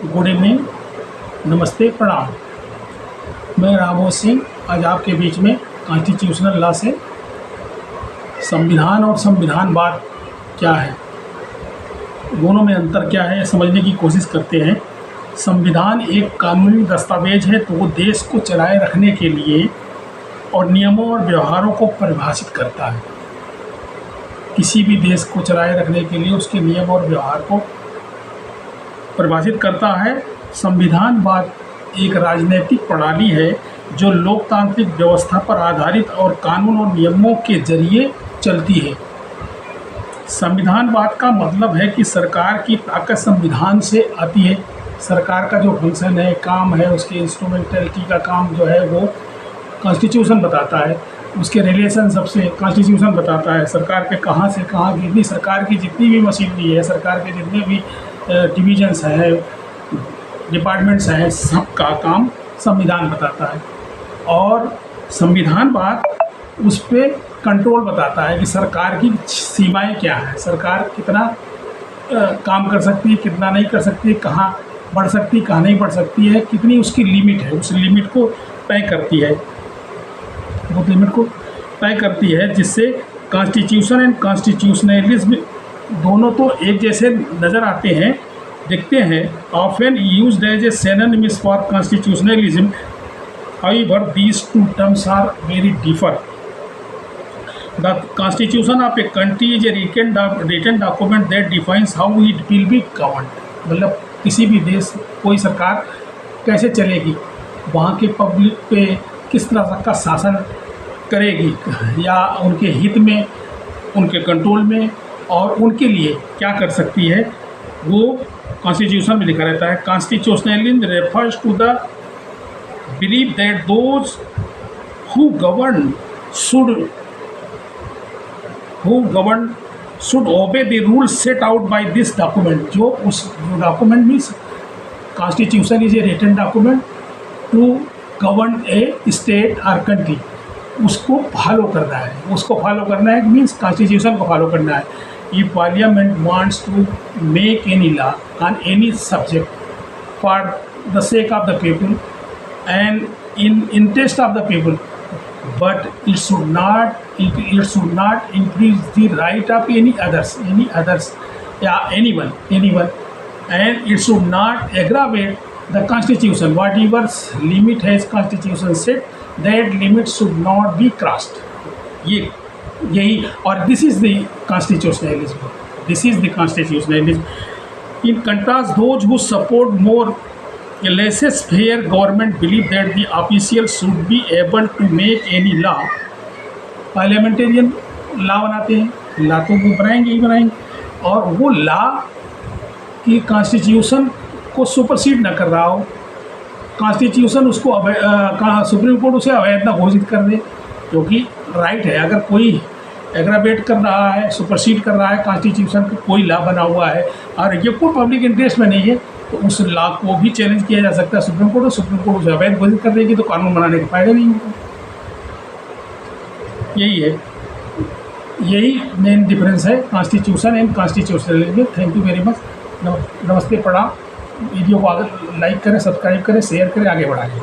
Good evening, नमस्ते, प्रणाम। मैं रामोद सिंह आज आपके बीच में कॉन्स्टिट्यूशनल लॉ से संविधान और संविधानवाद क्या है, दोनों में अंतर क्या है समझने की कोशिश करते हैं। संविधान एक कानूनी दस्तावेज है, तो वो देश को चलाए रखने के लिए और नियमों और व्यवहारों को परिभाषित करता है। किसी भी देश को चलाए रखने के लिए उसके नियम और व्यवहार को परिभाषित करता है। संविधानवाद एक राजनीतिक प्रणाली है जो लोकतांत्रिक व्यवस्था पर आधारित और कानून और नियमों के जरिए चलती है। संविधानवाद का मतलब है कि सरकार की ताकत संविधान से आती है। सरकार का जो फंक्शन है, काम है, उसके इंस्ट्रूमेंटलिटी का काम जो है वो कॉन्स्टिट्यूशन बताता है। उसके रिलेशन सबसे कॉन्स्टिट्यूशन बताता है। सरकार के कहाँ से कहाँ जितनी सरकार की जितनी भी मशीनरी है, सरकार के जितने भी डिविजन्स हैं, डिपार्टमेंट्स हैं, सबका काम संविधान बताता है। और संविधानवाद उस पर कंट्रोल बताता है कि सरकार की सीमाएं क्या हैं, सरकार कितना काम कर सकती है, कितना नहीं कर सकती है, कहाँ बढ़ सकती है, कहाँ नहीं बढ़ सकती है, कितनी उसकी लिमिट है, उस लिमिट को तय करती है, वो लिमिट को तय करती है। जिससे कॉन्स्टिट्यूशन एंड कॉन्स्टिट्यूशनलिज्म दोनों तो एक जैसे नज़र आते हैं, दिखते हैं, often used as a synonyms for constitutionalism, however these two terms are very differ. The constitution of a country is a written document that defines how it will be governed. मतलब किसी भी देश कोई सरकार कैसे चलेगी, वहाँ के पब्लिक पे किस तरह का शासन करेगी, या उनके हित में, उनके कंट्रोल में और उनके लिए क्या कर सकती है, वो कॉन्स्टिट्यूशन में लिखा रहता है। Constitutionalism refers to the belief that those who govern should obey the rules set out by this document. जो उस document means constitution is a written document to govern a state और कंट्री, उसको follow करना है। उसको follow करना है means constitution को फॉलो करना है। If Parliament wants to make any law on any subject for the sake of the people and in interest of the people, but it should not increase the right of any others, yeah, anyone, and it should not aggravate the Constitution. Whatever limit has Constitution set, that limit should not be crossed. यही और this is the constitutionalism, this is the constitutionalism. In contrast those who support more laissez faire government believe that the official should be able to make any law. Parliamentarian law बनाते हैं, law तो वो बनाएंगे ही बनाएंगे, और वो law की constitution को सुपरसीड न कर रहा हो, कॉन्स्टिट्यूशन उसको सुप्रीम कोर्ट उसे अवैध न घोषित कर दे, क्योंकि राइट है। अगर कोई एग्रावेट कर रहा है, सुपरसीड कर रहा है कॉन्स्टिट्यूशन का कोई लॉ बना हुआ है और ये कोई पब्लिक इंटरेस्ट में नहीं है, तो उस लॉ को भी चैलेंज किया जा सकता है सुप्रीम कोर्ट, और सुप्रीम कोर्ट उसे अवैध घोषित कर देगी, तो कानून बनाने का फायदा नहीं होगा। यही है, यही मेन डिफरेंस है constitution and constitutionalism. Thank you very much. नमस्ते, प्रणाम। वीडियो को आगे लाइक करें, सब्सक्राइब करें, शेयर करें, आगे बढ़ाएं।